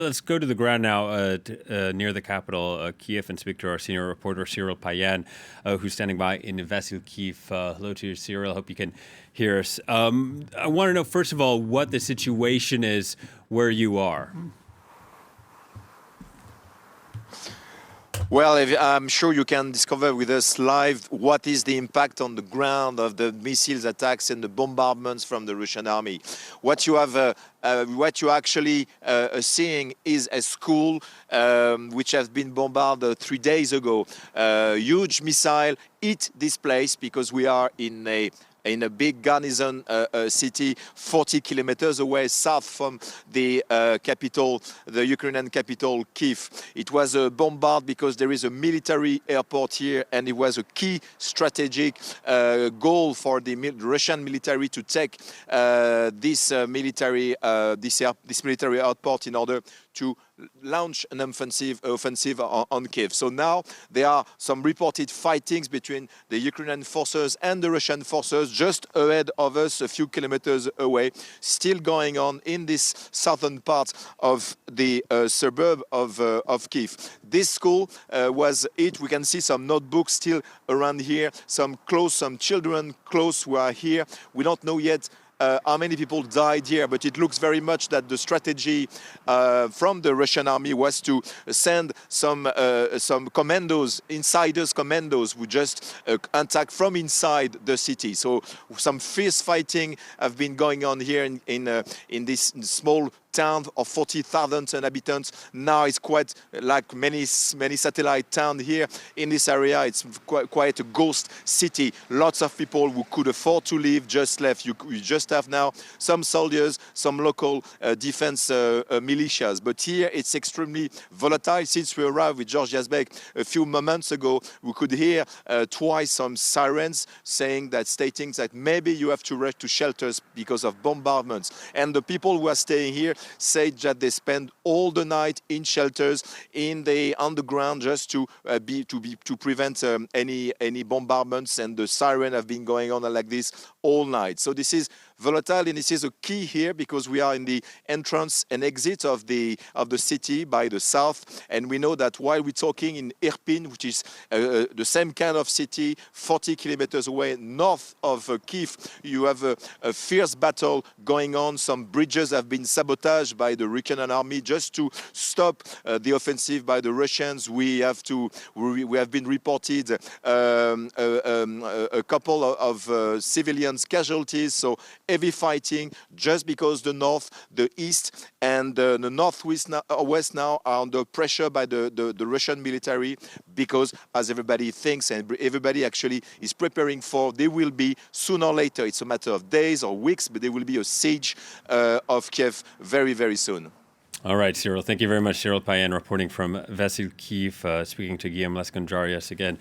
Let's go to the ground now near the capital, Kyiv, and speak to our senior reporter, Cyril Payen, who's standing by in Kyiv. Hello to you, Cyril. I hope you can hear us. I want to know, first of all, what the situation is where you are. Well, I'm sure you can discover with us live what is the impact on the ground of the missiles attacks and the bombardments from the Russian army. What you actually seeing is a school which has been bombarded 3 days ago. Huge missile hit this place because we are in a big garrison city 40 kilometers away south from the capital, the Ukrainian capital, Kyiv. It was a bombard because there is a military airport here, and it was a key strategic goal for the Russian military to take this military airport in order to launch an offensive on Kyiv. So now there are some reported fightings between the Ukrainian forces and the Russian forces just ahead of us, a few kilometers away, still going on in this southern part of the suburb of Kyiv. This school was hit. We can see some notebooks still around here, some children close who are here. We don't know yet how many people died here, but it looks very much that the strategy from the Russian army was to send some commandos, insiders commandos, who just attack from inside the city. So some fierce fighting have been going on here in this small town of 40,000 inhabitants. Now it's quite like many satellite towns here in this area. It's quite a ghost city. Lots of people who could afford to leave just left. You just have now some soldiers, some local defense militias. But here it's extremely volatile. Since we arrived with George Yazbek a few moments ago, we could hear twice some sirens stating that maybe you have to rush to shelters because of bombardments. And the people who are staying here say that they spend all the night in shelters in the underground just to prevent any bombardments, and the siren have been going on like this all night. So this is volatile, and this is a key here because we are in the entrance and exit of the city by the south, and we know that while we're talking in Irpin, which is the same kind of city 40 kilometers away north of Kyiv, you have a fierce battle going on. Some bridges have been sabotaged by the Ukrainian army just to stop the offensive by the Russians. We have been reported a couple of civilians casualties, so heavy fighting just because the north, the east, and the northwest west now are under pressure by the Russian military because, as everybody thinks and everybody actually is preparing for, there will be sooner or later, it's a matter of days or weeks, but there will be a siege of Kyiv very, very soon. All right, Cyril. Thank you very much. Cyril Payen reporting from Kyiv, speaking to Guillaume Lascondarias again.